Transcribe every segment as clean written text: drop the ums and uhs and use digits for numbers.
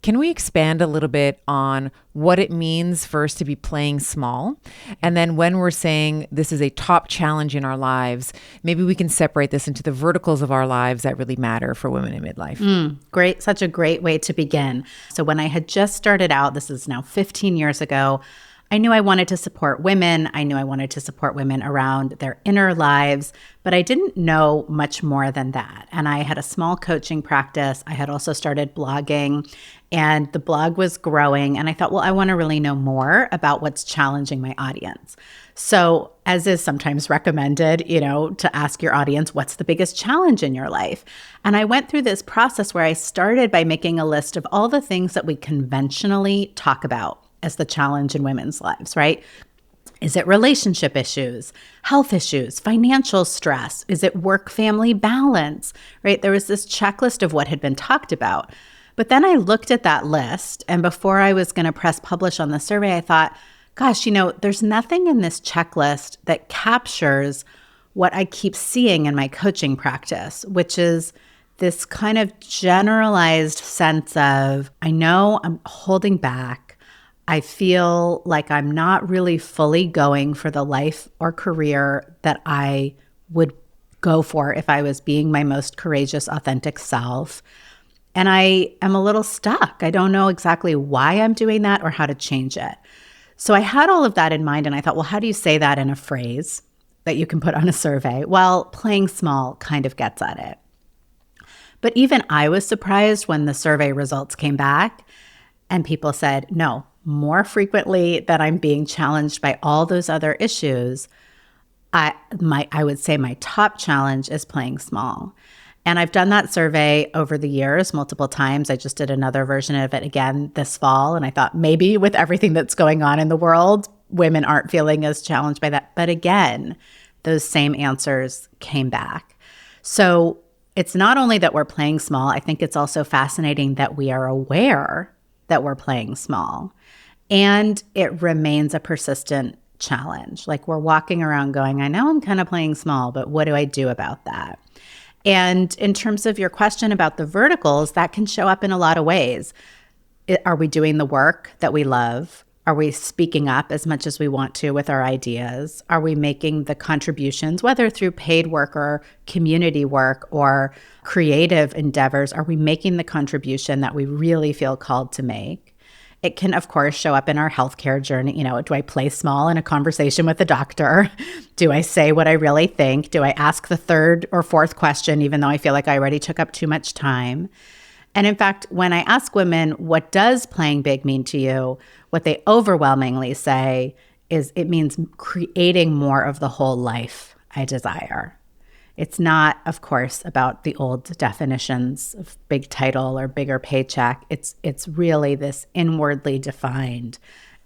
Can we expand a little bit on what it means first to be playing small? And then when we're saying this is a top challenge in our lives, maybe we can separate this into the verticals of our lives that really matter for women in midlife. Great. Such a great way to begin. So when I had just started out, this is now 15 years ago, I knew I wanted to support women. I knew I wanted to support women around their inner lives, but I didn't know much more than that. And I had a small coaching practice. I had also started blogging, and the blog was growing. And I thought, well, I want to really know more about what's challenging my audience. So, as is sometimes recommended, to ask your audience, what's the biggest challenge in your life? And I went through this process where I started by making a list of all the things that we conventionally talk about as the challenge in women's lives, right? Is it relationship issues, health issues, financial stress? Is it work-family balance, right? There was this checklist of what had been talked about. But then I looked at that list, and before I was going to press publish on the survey, I thought, gosh, there's nothing in this checklist that captures what I keep seeing in my coaching practice, which is this kind of generalized sense of, I know I'm holding back. I feel like I'm not really fully going for the life or career that I would go for if I was being my most courageous, authentic self. And I am a little stuck. I don't know exactly why I'm doing that or how to change it. So I had all of that in mind, and I thought, well, how do you say that in a phrase that you can put on a survey? Well, playing small kind of gets at it. But even I was surprised when the survey results came back and people said, no, more frequently that I'm being challenged by all those other issues, I would say my top challenge is playing small. And I've done that survey over the years multiple times. I just did another version of it again this fall. And I thought maybe with everything that's going on in the world, women aren't feeling as challenged by that. But again, those same answers came back. So it's not only that we're playing small, I think it's also fascinating that we are aware that we're playing small. And it remains a persistent challenge. Like we're walking around going, I know I'm kind of playing small, but what do I do about that? And in terms of your question about the verticals, that can show up in a lot of ways. Are we doing the work that we love? Are we speaking up as much as we want to with our ideas? Are we making the contributions, whether through paid work or community work or creative endeavors? Are we making the contribution that we really feel called to make? It can, of course, show up in our healthcare journey. Do I play small in a conversation with a doctor? Do I say what I really think? Do I ask the third or fourth question, even though I feel like I already took up too much time? And in fact, when I ask women, what does playing big mean to you? What they overwhelmingly say is it means creating more of the whole life I desire. It's not, of course, about the old definitions of big title or bigger paycheck. It's really this inwardly defined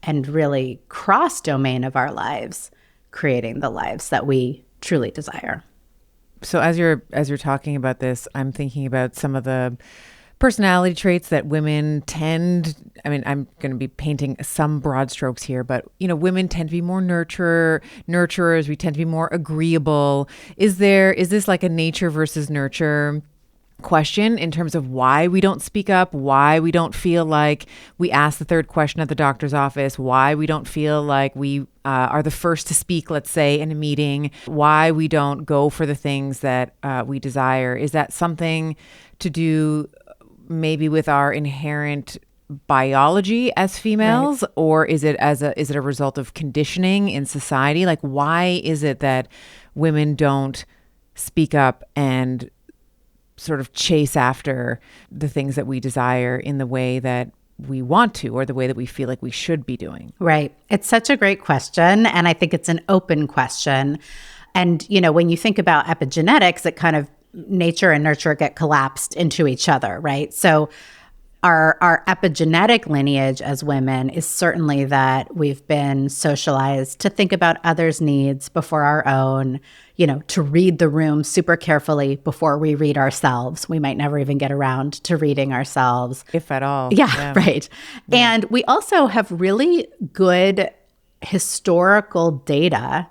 and really cross-domain of our lives, creating the lives that we truly desire. So as you're talking about this, I'm thinking about some of the personality traits that women tend, I'm going to be painting some broad strokes here, but women tend to be more nurturers. We tend to be more agreeable. Is this like a nature versus nurture question in terms of why we don't speak up, why we don't feel like we ask the third question at the doctor's office, why we don't feel like we are the first to speak, let's say, in a meeting, why we don't go for the things that we desire? Is that something to do maybe with our inherent biology as females, right? Or is it a result of conditioning in society? Like, why is it that women don't speak up and sort of chase after the things that we desire in the way that we want to, or the way that we feel like we should be doing? Right. It's such a great question. And I think it's an open question. And, when you think about epigenetics, it kind of nature and nurture get collapsed into each other, right? So our epigenetic lineage as women is certainly that we've been socialized to think about others' needs before our own, to read the room super carefully before we read ourselves. We might never even get around to reading ourselves. If at all. Yeah. Right. Yeah. And we also have really good historical data.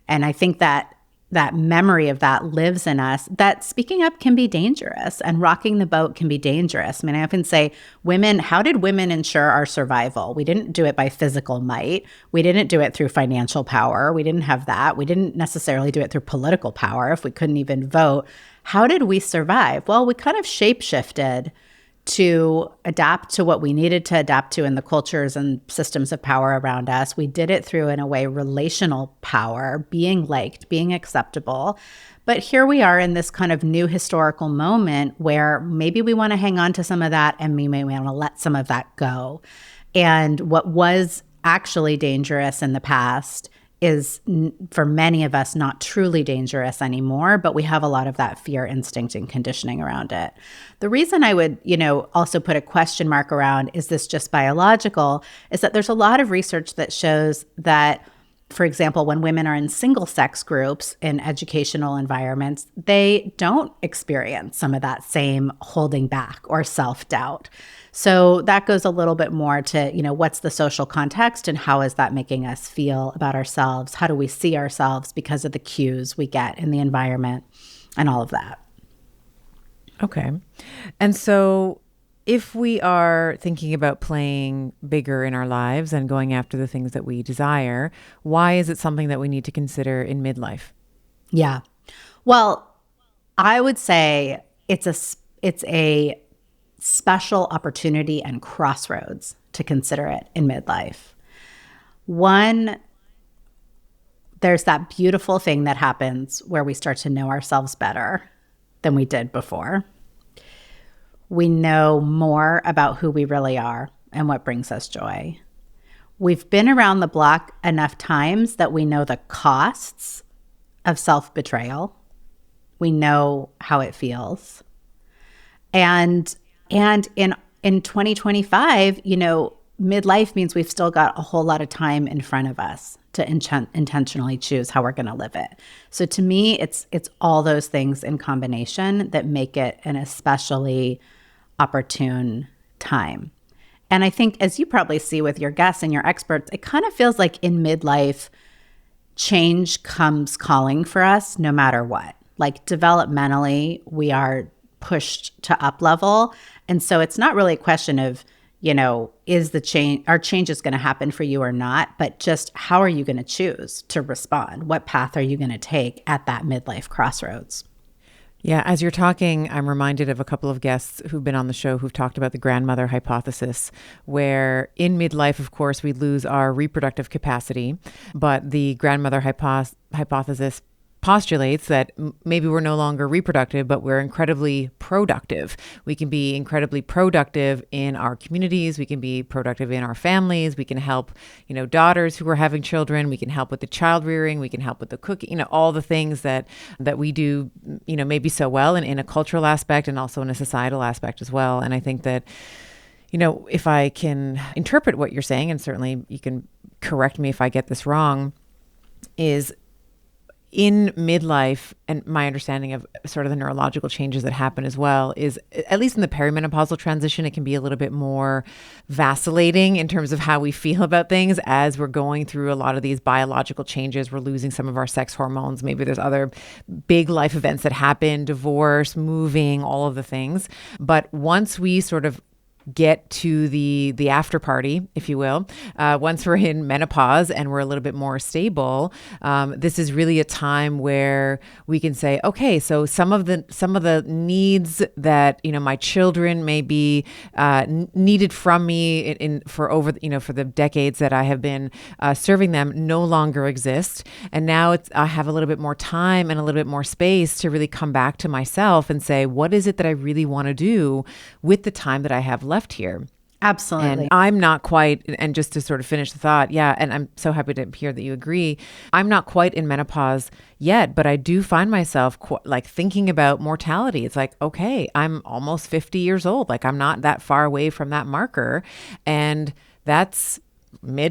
And I think that that memory of that lives in us, that speaking up can be dangerous and rocking the boat can be dangerous. I mean, I often say, women, how did women ensure our survival? We didn't do it by physical might. We didn't do it through financial power. We didn't have that. We didn't necessarily do it through political power if we couldn't even vote. How did we survive? Well, we kind of shape-shifted to adapt to what we needed to adapt to in the cultures and systems of power around us. We did it through, in a way, relational power, being liked, being acceptable. But here we are in this kind of new historical moment where maybe we want to hang on to some of that and we may want to let some of that go. And what was actually dangerous in the past is, for many of us, not truly dangerous anymore, but we have a lot of that fear instinct and conditioning around it. The reason I would, also put a question mark around, is this just biological, is that there's a lot of research that shows that, for example, when women are in single sex groups in educational environments, they don't experience some of that same holding back or self-doubt. So that goes a little bit more to, what's the social context and how is that making us feel about ourselves? How do we see ourselves because of the cues we get in the environment and all of that? Okay. And so if we are thinking about playing bigger in our lives and going after the things that we desire, why is it something that we need to consider in midlife? Yeah. Well, I would say it's a special opportunity and crossroads to consider it in midlife. One, there's that beautiful thing that happens where we start to know ourselves better than we did before. We know more about who we really are and what brings us joy. We've been around the block enough times that we know the costs of self-betrayal. We know how it feels. And in 2025, midlife means we've still got a whole lot of time in front of us to intentionally choose how we're going to live it. So to me, it's all those things in combination that make it an especially opportune time. And I think, as you probably see with your guests and your experts, it kind of feels like in midlife, change comes calling for us no matter what. Like developmentally, we are pushed to up level. And so it's not really a question of, is the change, are changes going to happen for you or not, but just how are you going to choose to respond? What path are you going to take at that midlife crossroads? Yeah, as you're talking, I'm reminded of a couple of guests who've been on the show who've talked about the grandmother hypothesis, where in midlife, of course, we lose our reproductive capacity, but the grandmother hypothesis postulates that maybe we're no longer reproductive, but we're incredibly productive. We can be incredibly productive in our communities. We can be productive in our families. We can help, daughters who are having children. We can help with the child rearing. We can help with the cooking, all the things that we do, maybe so well in a cultural aspect and also in a societal aspect as well. And I think that, if I can interpret what you're saying, and certainly you can correct me if I get this wrong, is in midlife, and my understanding of sort of the neurological changes that happen as well, is at least in the perimenopausal transition, it can be a little bit more vacillating in terms of how we feel about things as we're going through a lot of these biological changes. We're losing some of our sex hormones. Maybe there's other big life events that happen, divorce, moving, all of the things. But once we sort of get to the after party, if you will, once we're in menopause and we're a little bit more stable, this is really a time where we can say, okay, so some of the needs that my children may be needed from me for the decades that I have been serving them no longer exist, and now I have a little bit more time and a little bit more space to really come back to myself and say, what is it that I really want to do with the time that I have left here? Absolutely. And I'm not quite, and just to sort of finish the thought, and I'm so happy to hear that you agree. I'm not quite in menopause yet, but I do find myself like thinking about mortality. It's like, okay, I'm almost 50 years old. Like I'm not that far away from that marker. And that's more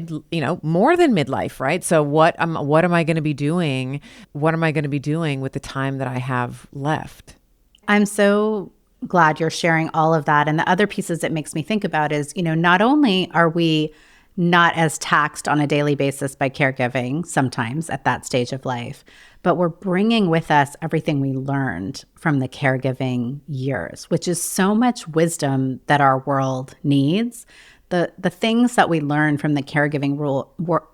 than midlife, right? So what am I going to be doing? What am I going to be doing with the time that I have left? I'm so glad you're sharing all of that. And the other pieces it makes me think about is, not only are we not as taxed on a daily basis by caregiving sometimes at that stage of life, but we're bringing with us everything we learned from the caregiving years, which is so much wisdom that our world needs. The things that we learn from the caregiving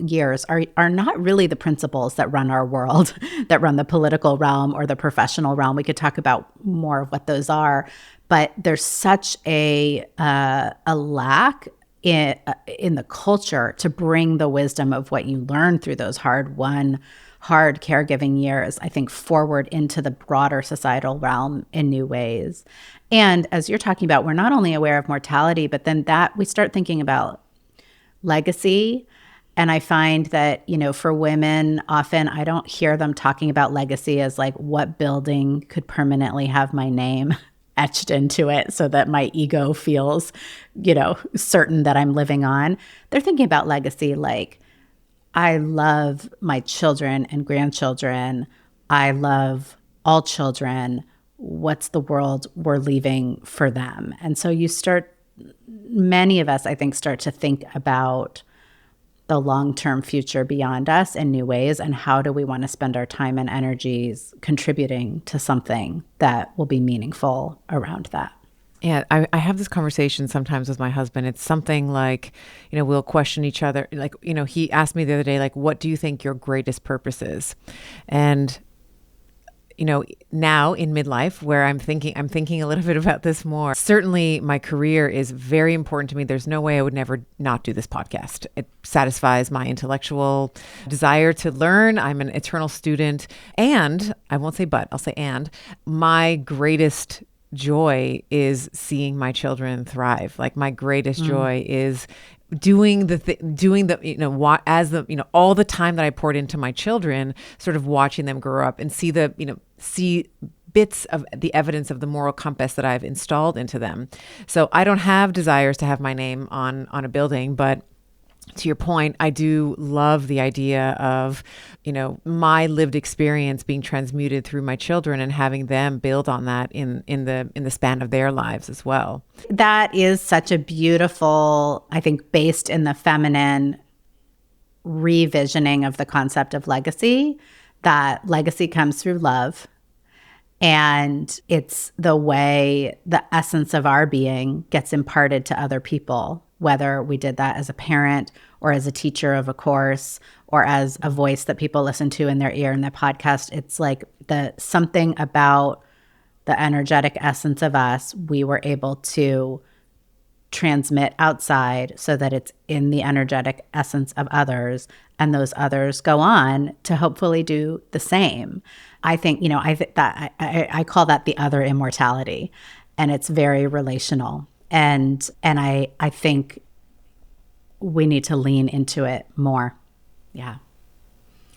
years are not really the principles that run our world, that run the political realm or the professional realm. We could talk about more of what those are, but there's such a lack in the culture to bring the wisdom of what you learned through those hard caregiving years, I think, forward into the broader societal realm in new ways. And as you're talking about, we're not only aware of mortality, but then that we start thinking about legacy. And I find that, for women, often I don't hear them talking about legacy as like, what building could permanently have my name etched into it so that my ego feels, certain that I'm living on. They're thinking about legacy like, I love my children and grandchildren. I love all children. What's the world we're leaving for them? And so many of us, I think, start to think about the long-term future beyond us in new ways, and how do we want to spend our time and energies contributing to something that will be meaningful around that. Yeah, I have this conversation sometimes with my husband. It's something like, we'll question each other. Like, he asked me the other day, like, what do you think your greatest purpose is? And, now in midlife where I'm thinking a little bit about this more. Certainly my career is very important to me. There's no way I would never not do this podcast. It satisfies my intellectual desire to learn. I'm an eternal student. And I won't say but, I'll say and. My greatest joy is seeing my children thrive. Like my greatest joy is doing all the time that I poured into my children, sort of watching them grow up and see bits of the evidence of the moral compass that I've installed into them. So I don't have desires to have my name on a building, but to your point, I do love the idea of, my lived experience being transmuted through my children and having them build on that in the span of their lives as well. That is such a beautiful, I think, based in the feminine revisioning of the concept of legacy, that legacy comes through love. And it's the way the essence of our being gets imparted to other people, whether we did that as a parent or as a teacher of a course or as a voice that people listen to in their ear in their podcast. It's like something about the energetic essence of us we were able to transmit outside so that it's in the energetic essence of others, and those others go on to hopefully do the same. I think, I call that the other immortality, and it's very relational. And I think we need to lean into it more. Yeah.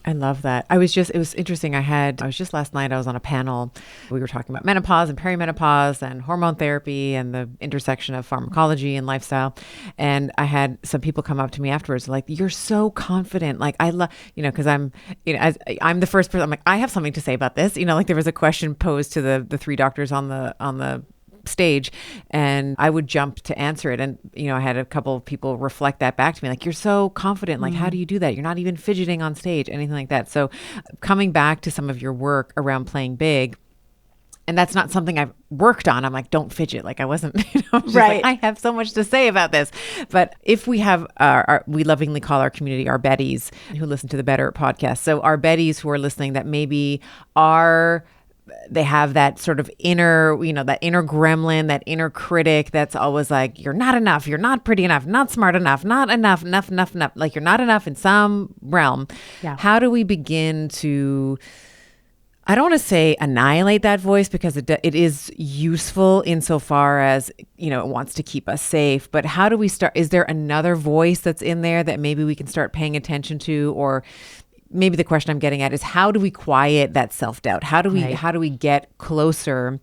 I love that. it was interesting. Last night I was on a panel. We were talking about menopause and perimenopause and hormone therapy and the intersection of pharmacology and lifestyle. And I had some people come up to me afterwards, like, you're so confident. Like I love, cause I'm the first person, I'm like, I have something to say about this. Like there was a question posed to the three doctors on the stage, and I would jump to answer it. And, I had a couple of people reflect that back to me, like, you're so confident. Like, how do you do that? You're not even fidgeting on stage, anything like that. So coming back to some of your work around playing big, and that's not something I've worked on. I'm like, don't fidget. Like I wasn't, right. Like, I have so much to say about this. But if we have we lovingly call our community our Betties who listen to the Better podcast. So our Betties who are listening that maybe they have that sort of inner, that inner gremlin, that inner critic that's always like, you're not enough, you're not pretty enough, not smart enough, not enough, like you're not enough in some realm. Yeah. How do we begin to, I don't want to say annihilate that voice, because it is useful insofar as, it wants to keep us safe. But how do we start? Is there another voice that's in there that maybe we can start paying attention to? Or maybe the question I'm getting at is, how do we quiet that self-doubt? How do we get closer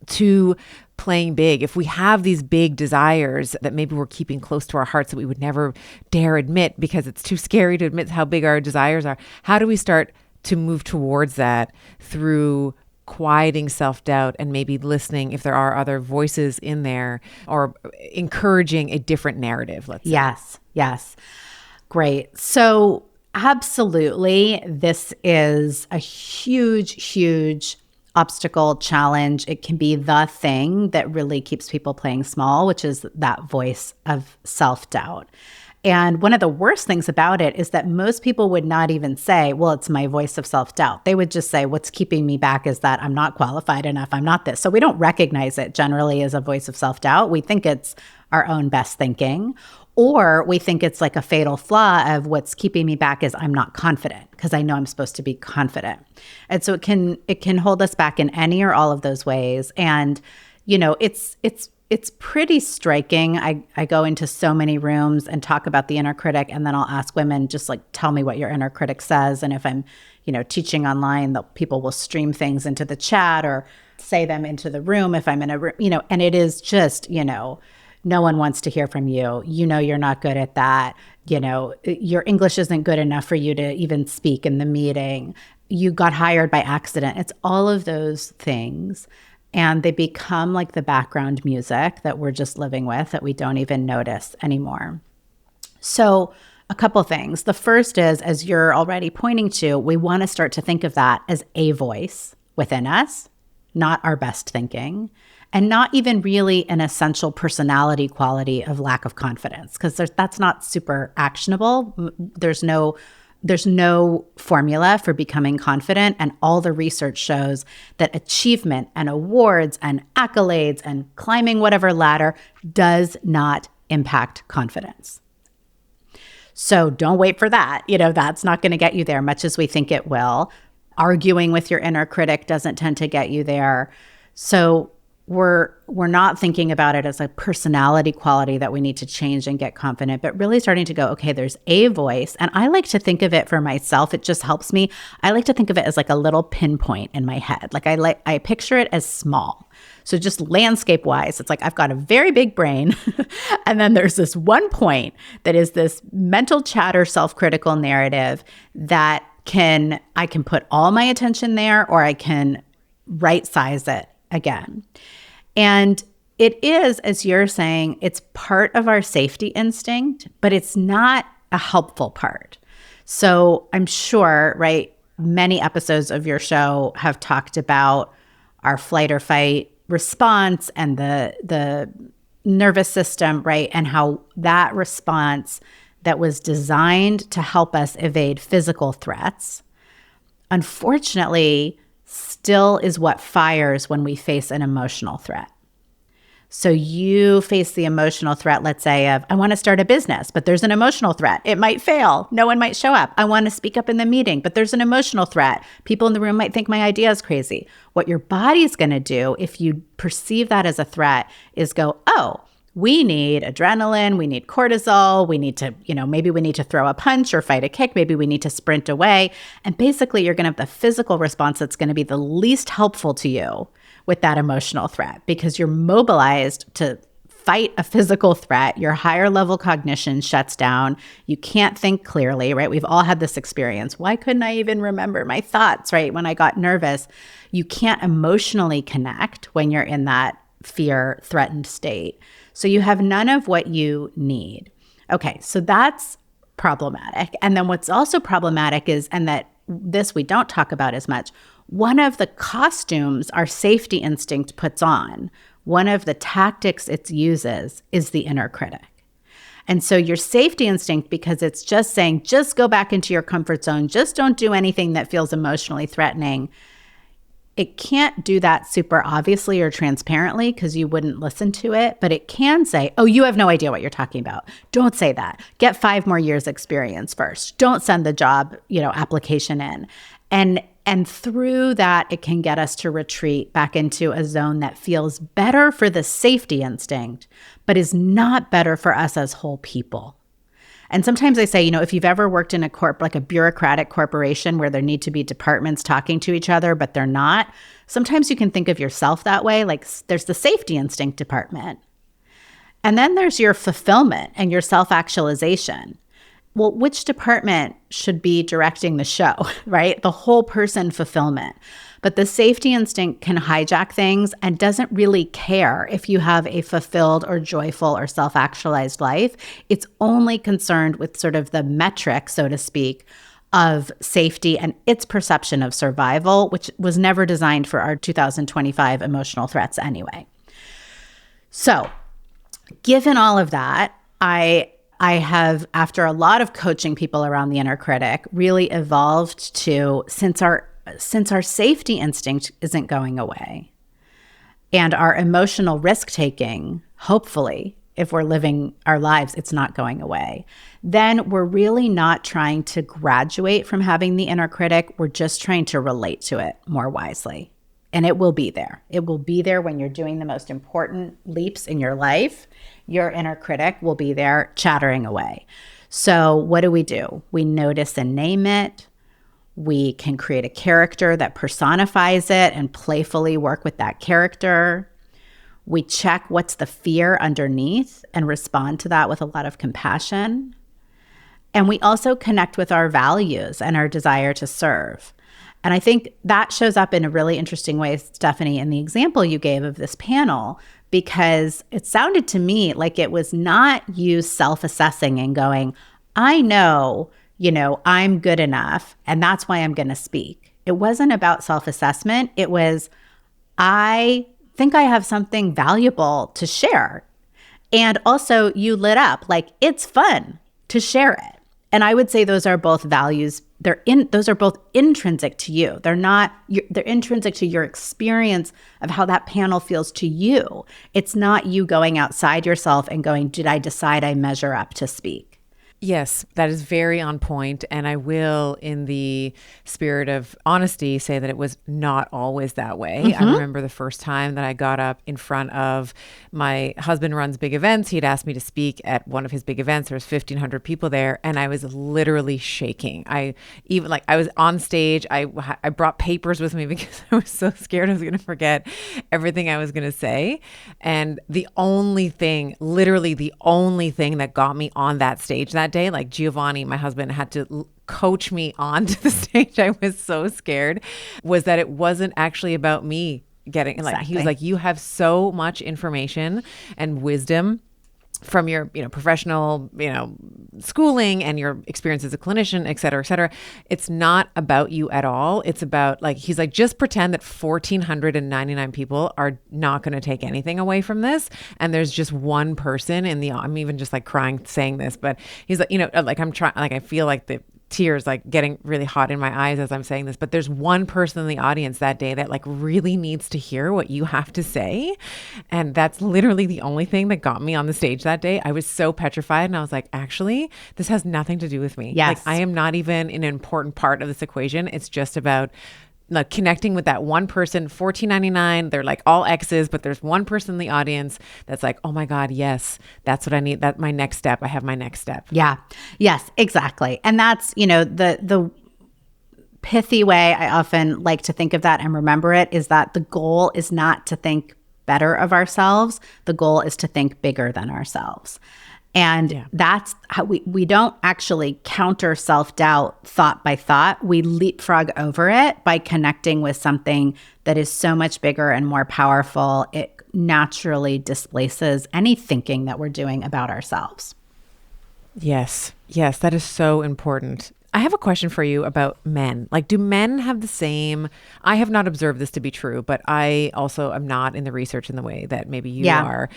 to playing big? If we have these big desires that maybe we're keeping close to our hearts that we would never dare admit because it's too scary to admit how big our desires are, how do we start to move towards that through quieting self-doubt and maybe listening if there are other voices in there, or encouraging a different narrative, let's say. Yes. Great. So absolutely, this is a huge obstacle, challenge. It can be the thing that really keeps people playing small, which is that voice of self-doubt. And one of the worst things about it is that most people would not even say, well, it's my voice of self-doubt. They would just say, what's keeping me back is that I'm not qualified enough. I'm not this. So we don't recognize it generally as a voice of self-doubt. We think it's our own best thinking, or we think it's like a fatal flaw of what's keeping me back is I'm not confident because I know I'm supposed to be confident. And so it can hold us back in any or all of those ways. And, it's pretty striking. I go into so many rooms and talk about the inner critic, and then I'll ask women, just like, tell me what your inner critic says. And if I'm, teaching online, people will stream things into the chat or say them into the room if I'm in a room, and it is just, no one wants to hear from you. You're not good at that. Your English isn't good enough for you to even speak in the meeting. You got hired by accident. It's all of those things. And they become like the background music that we're just living with that we don't even notice anymore. So a couple things. The first is, as you're already pointing to, we want to start to think of that as a voice within us, not our best thinking, and not even really an essential personality quality of lack of confidence, because that's not super actionable. There's no formula for becoming confident, and all the research shows that achievement and awards and accolades and climbing whatever ladder does not impact confidence. So don't wait for that. That's not going to get you there, much as we think it will. Arguing with your inner critic doesn't tend to get you there. So we're not thinking about it as a personality quality that we need to change and get confident, but really starting to go, okay, there's a voice. And I like to think of it for myself. It just helps me. I like to think of it as like a little pinpoint in my head. Like I picture it as small. So just landscape wise, it's like I've got a very big brain. And then there's this one point that is this mental chatter, self-critical narrative that I can put all my attention there, or I can right size it again. And it is, as you're saying, it's part of our safety instinct, but it's not a helpful part. So I'm sure, right, many episodes of your show have talked about our flight or fight response and the nervous system, right, and how that response that was designed to help us evade physical threats, unfortunately, still is what fires when we face an emotional threat. So you face the emotional threat, let's say, of, I want to start a business, but there's an emotional threat. It might fail. No one might show up. I want to speak up in the meeting, but there's an emotional threat. People in the room might think my idea is crazy. What your body's going to do, if you perceive that as a threat, is go, oh, we need adrenaline, we need cortisol, we need to, maybe we need to throw a punch or fight a kick, maybe we need to sprint away. And basically you're going to have the physical response that's going to be the least helpful to you with that emotional threat, because you're mobilized to fight a physical threat. Your higher level cognition shuts down. You can't think clearly, right? We've all had this experience. Why couldn't I even remember my thoughts, right? When I got nervous, you can't emotionally connect when you're in that fear threatened state. So you have none of what you need. Okay, so that's problematic. And then what's also problematic is, and that this we don't talk about as much, one of the costumes our safety instinct puts on, one of the tactics it uses is the inner critic. And so your safety instinct, because it's just saying, just go back into your comfort zone, just don't do anything that feels emotionally threatening. It can't do that super obviously or transparently because you wouldn't listen to it, but it can say, oh, you have no idea what you're talking about. Don't say that. Get 5 more years experience first. Don't send the job, application in. And through that, it can get us to retreat back into a zone that feels better for the safety instinct, but is not better for us as whole people. And sometimes I say, if you've ever worked in like a bureaucratic corporation where there need to be departments talking to each other, but they're not, sometimes you can think of yourself that way. Like there's the safety instinct department. And then there's your fulfillment and your self-actualization. Well, which department should be directing the show, right? The whole person fulfillment. But the safety instinct can hijack things and doesn't really care if you have a fulfilled or joyful or self-actualized life. It's only concerned with sort of the metric, so to speak, of safety and its perception of survival, which was never designed for our 2025 emotional threats anyway. So, given all of that, I have, after a lot of coaching people around the inner critic, really evolved to, since our safety instinct isn't going away and our emotional risk-taking, hopefully, if we're living our lives, it's not going away, then we're really not trying to graduate from having the inner critic. We're just trying to relate to it more wisely. And it will be there. It will be there when you're doing the most important leaps in your life. Your inner critic will be there chattering away. So what do? We notice and name it. We can create a character that personifies it and playfully work with that character. We check what's the fear underneath and respond to that with a lot of compassion. And we also connect with our values and our desire to serve. And I think that shows up in a really interesting way, Stephanie, in the example you gave of this panel, because it sounded to me like it was not you self-assessing and going, I know, I'm good enough, and that's why I'm going to speak. It wasn't about self-assessment. It was, I think I have something valuable to share. And also you lit up, like, it's fun to share it. And I would say those are both values. Those are both intrinsic to you. They're intrinsic to your experience of how that panel feels to you. It's not you going outside yourself and going, did I decide I measure up to speak? Yes, that is very on point. And I will, in the spirit of honesty, say that it was not always that way. Mm-hmm. I remember the first time that I got up in front of, my husband runs big events. He'd asked me to speak at one of his big events. There was 1,500 people there, and I was literally shaking. I was on stage. I brought papers with me because I was so scared I was going to forget everything I was going to say. And literally the only thing that got me on that stage that day, like Giovanni, my husband, had to coach me onto the stage. I was so scared, was that it wasn't actually about me getting, like, he was like, you have so much information and wisdom from your, professional, schooling and your experience as a clinician, et cetera, et cetera. It's not about you at all. It's about, like, he's like, just pretend that 1,499 people are not going to take anything away from this. And there's just one person I'm even just like crying saying this, but he's like, like, I'm trying, like, I feel like the tears like getting really hot in my eyes as I'm saying this, but there's one person in the audience that day that like really needs to hear what you have to say. And that's literally the only thing that got me on the stage that day. I was so petrified, and I was like, actually, this has nothing to do with me. Yes. Like, I am not even an important part of this equation. It's just about like connecting with that one person. 1,499, they're like all X's, but there's one person in the audience that's like, oh my God, yes, that's what I need. That's my next step. I have my next step. Yeah. Yes, exactly. And that's, the pithy way I often like to think of that and remember it is that the goal is not to think better of ourselves. The goal is to think bigger than ourselves. And that's how we don't actually counter self-doubt thought by thought. We leapfrog over it by connecting with something that is so much bigger and more powerful. It naturally displaces any thinking that we're doing about ourselves. Yes, that is so important. I have a question for you about men. Like, do men have the same, I have not observed this to be true, but I also am not in the research in the way that maybe you are.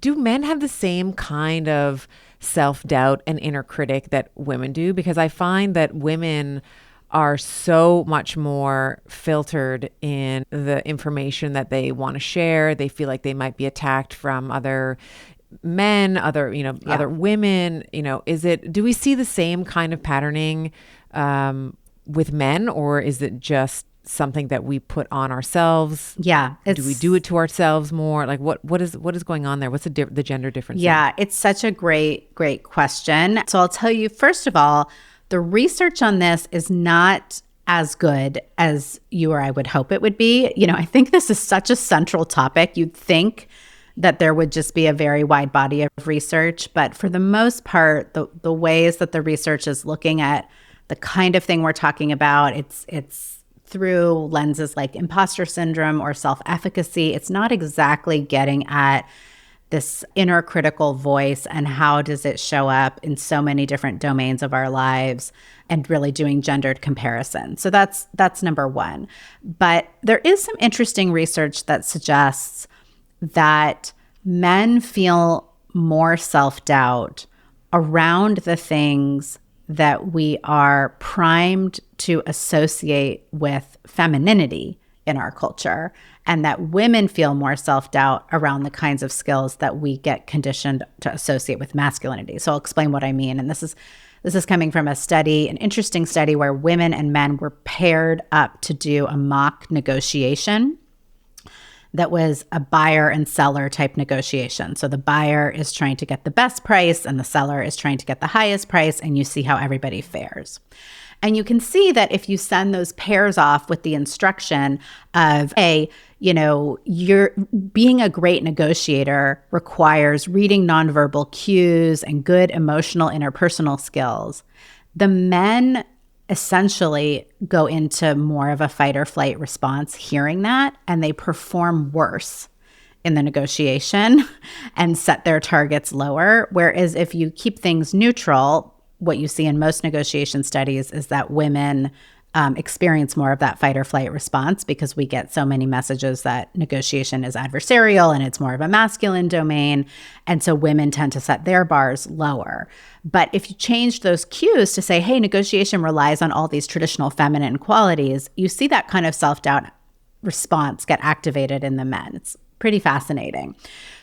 Do men have the same kind of self-doubt and inner critic that women do? Because I find that women are so much more filtered in the information that they want to share. They feel like they might be attacked from other men, other women, do we see the same kind of patterning with men, or is it just something that we put on ourselves? Yeah. Do we do it to ourselves more? Like what is going on there? What's the gender difference? Yeah, it's such a great question. So I'll tell you, first of all, the research on this is not as good as you or I would hope it would be. I think this is such a central topic. You'd think that there would just be a very wide body of research. But for the most part, the ways that the research is looking at the kind of thing we're talking about, it's through lenses like imposter syndrome or self-efficacy. It's not exactly getting at this inner critical voice and how does it show up in so many different domains of our lives, and really doing gendered comparison. So that's number one. But there is some interesting research that suggests that men feel more self-doubt around the things that we are primed to associate with femininity in our culture, and that women feel more self-doubt around the kinds of skills that we get conditioned to associate with masculinity. So I'll explain what I mean. And this is coming from a study, an interesting study where women and men were paired up to do a mock negotiation that was a buyer and seller type negotiation. So the buyer is trying to get the best price and the seller is trying to get the highest price, and you see how everybody fares. And you can see that if you send those pairs off with the instruction of, hey, you're being a great negotiator requires reading nonverbal cues and good emotional interpersonal skills, the men essentially go into more of a fight or flight response hearing that, and they perform worse in the negotiation and set their targets lower. Whereas if you keep things neutral, what you see in most negotiation studies is that women experience more of that fight or flight response because we get so many messages that negotiation is adversarial and it's more of a masculine domain. And so women tend to set their bars lower. But if you change those cues to say, hey, negotiation relies on all these traditional feminine qualities, you see that kind of self-doubt response get activated in the men. It's pretty fascinating.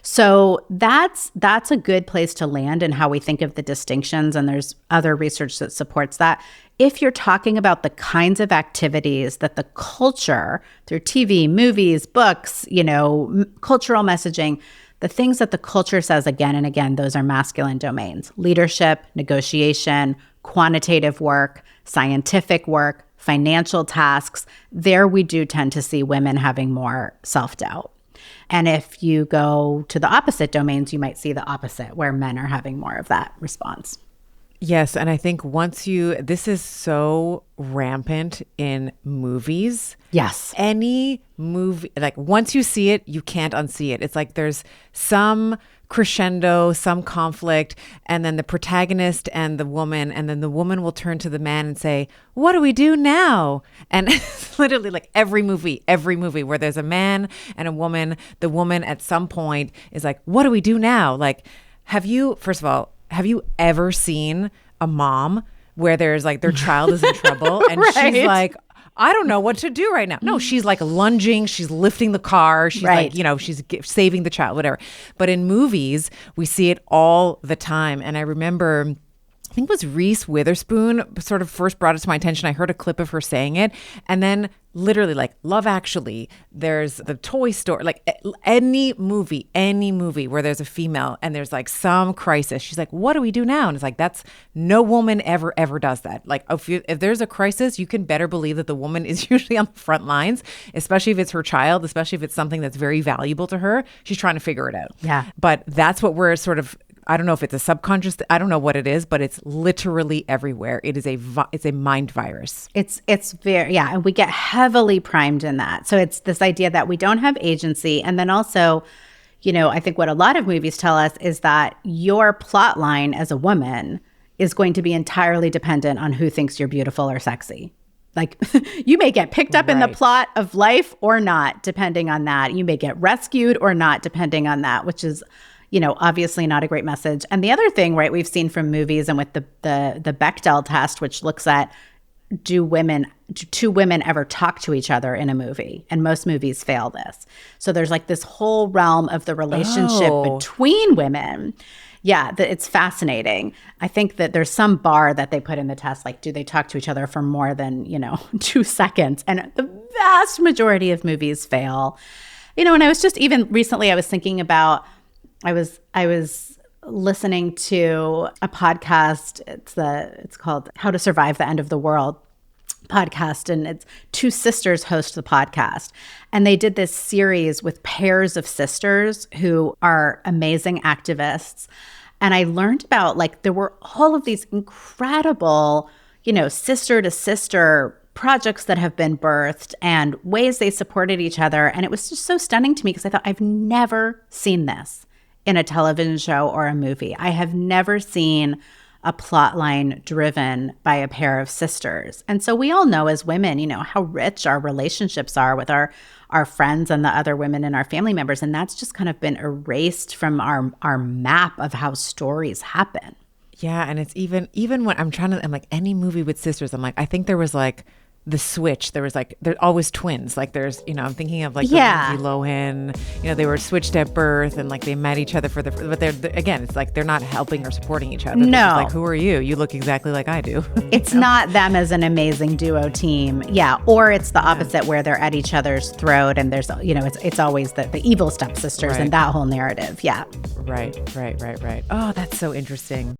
So that's a good place to land in how we think of the distinctions. And there's other research that supports that. If you're talking about the kinds of activities that the culture, through TV, movies, books, cultural messaging, the things that the culture says again and again, those are masculine domains: leadership, negotiation, quantitative work, scientific work, financial tasks. There we do tend to see women having more self-doubt. And if you go to the opposite domains, you might see the opposite, where men are having more of that response. Yes. And I think this is so rampant in movies. Yes. Any movie, like once you see it, you can't unsee it. It's like there's some crescendo, some conflict, and then the protagonist and the woman, and then the woman will turn to the man and say, what do we do now? And it's literally like every movie where there's a man and a woman, the woman at some point is like, what do we do now? Like, first of all, have you ever seen a mom where there's like their child is in trouble and right. She's like, I don't know what to do right now. No, she's like lunging, she's lifting the car, she's right. like, she's saving the child, whatever. But in movies, we see it all the time. And I remember, I think it was Reese Witherspoon sort of first brought it to my attention. I heard a clip of her saying it. And then literally like Love Actually, there's the Toy Story, like any movie where there's a female and there's like some crisis. She's like, what do we do now? And it's like, no woman ever does that. Like if there's a crisis, you can better believe that the woman is usually on the front lines, especially if it's her child, especially if it's something that's very valuable to her. She's trying to figure it out. Yeah. But that's what we're sort of, I don't know if it's a subconscious, I don't know what it is, but it's literally everywhere. It's a mind virus. It's very, yeah. And we get heavily primed in that. So it's this idea that we don't have agency. And then also, I think what a lot of movies tell us is that your plot line as a woman is going to be entirely dependent on who thinks you're beautiful or sexy. Like you may get picked up in the plot of life or not, depending on that. You may get rescued or not, depending on that, which is, obviously not a great message. And the other thing, right, we've seen from movies and with the Bechdel test, which looks at do two women ever talk to each other in a movie? And most movies fail this. So there's like this whole realm of the relationship between women. Yeah, it's fascinating. I think that there's some bar that they put in the test, like do they talk to each other for more than, 2 seconds? And the vast majority of movies fail. And I was just even recently, I was thinking about, I was listening to a podcast. It's called How to Survive the End of the World podcast, and it's two sisters host the podcast. And they did this series with pairs of sisters who are amazing activists. And I learned about there were all of these incredible, sister to sister projects that have been birthed and ways they supported each other. And it was just so stunning to me because I thought, I've never seen this in a television show or a movie. I have never seen a plot line driven by a pair of sisters. And so we all know as women, how rich our relationships are with our friends and the other women in our family members. And that's just kind of been erased from our map of how stories happen. Yeah. And it's even when I'm like, any movie with sisters, I'm like, I think there was like The Switch. There was like, there's always twins. Like there's, I'm thinking of like the Lindsay Lohan, they were switched at birth and like they met each other but again, it's like they're not helping or supporting each other. They're just like, who are you? You look exactly like I do. It's not them as an amazing duo team. Yeah. Or it's the opposite where they're at each other's throat and there's, it's always the evil stepsisters and that whole narrative. Yeah. Right. Oh, that's so interesting.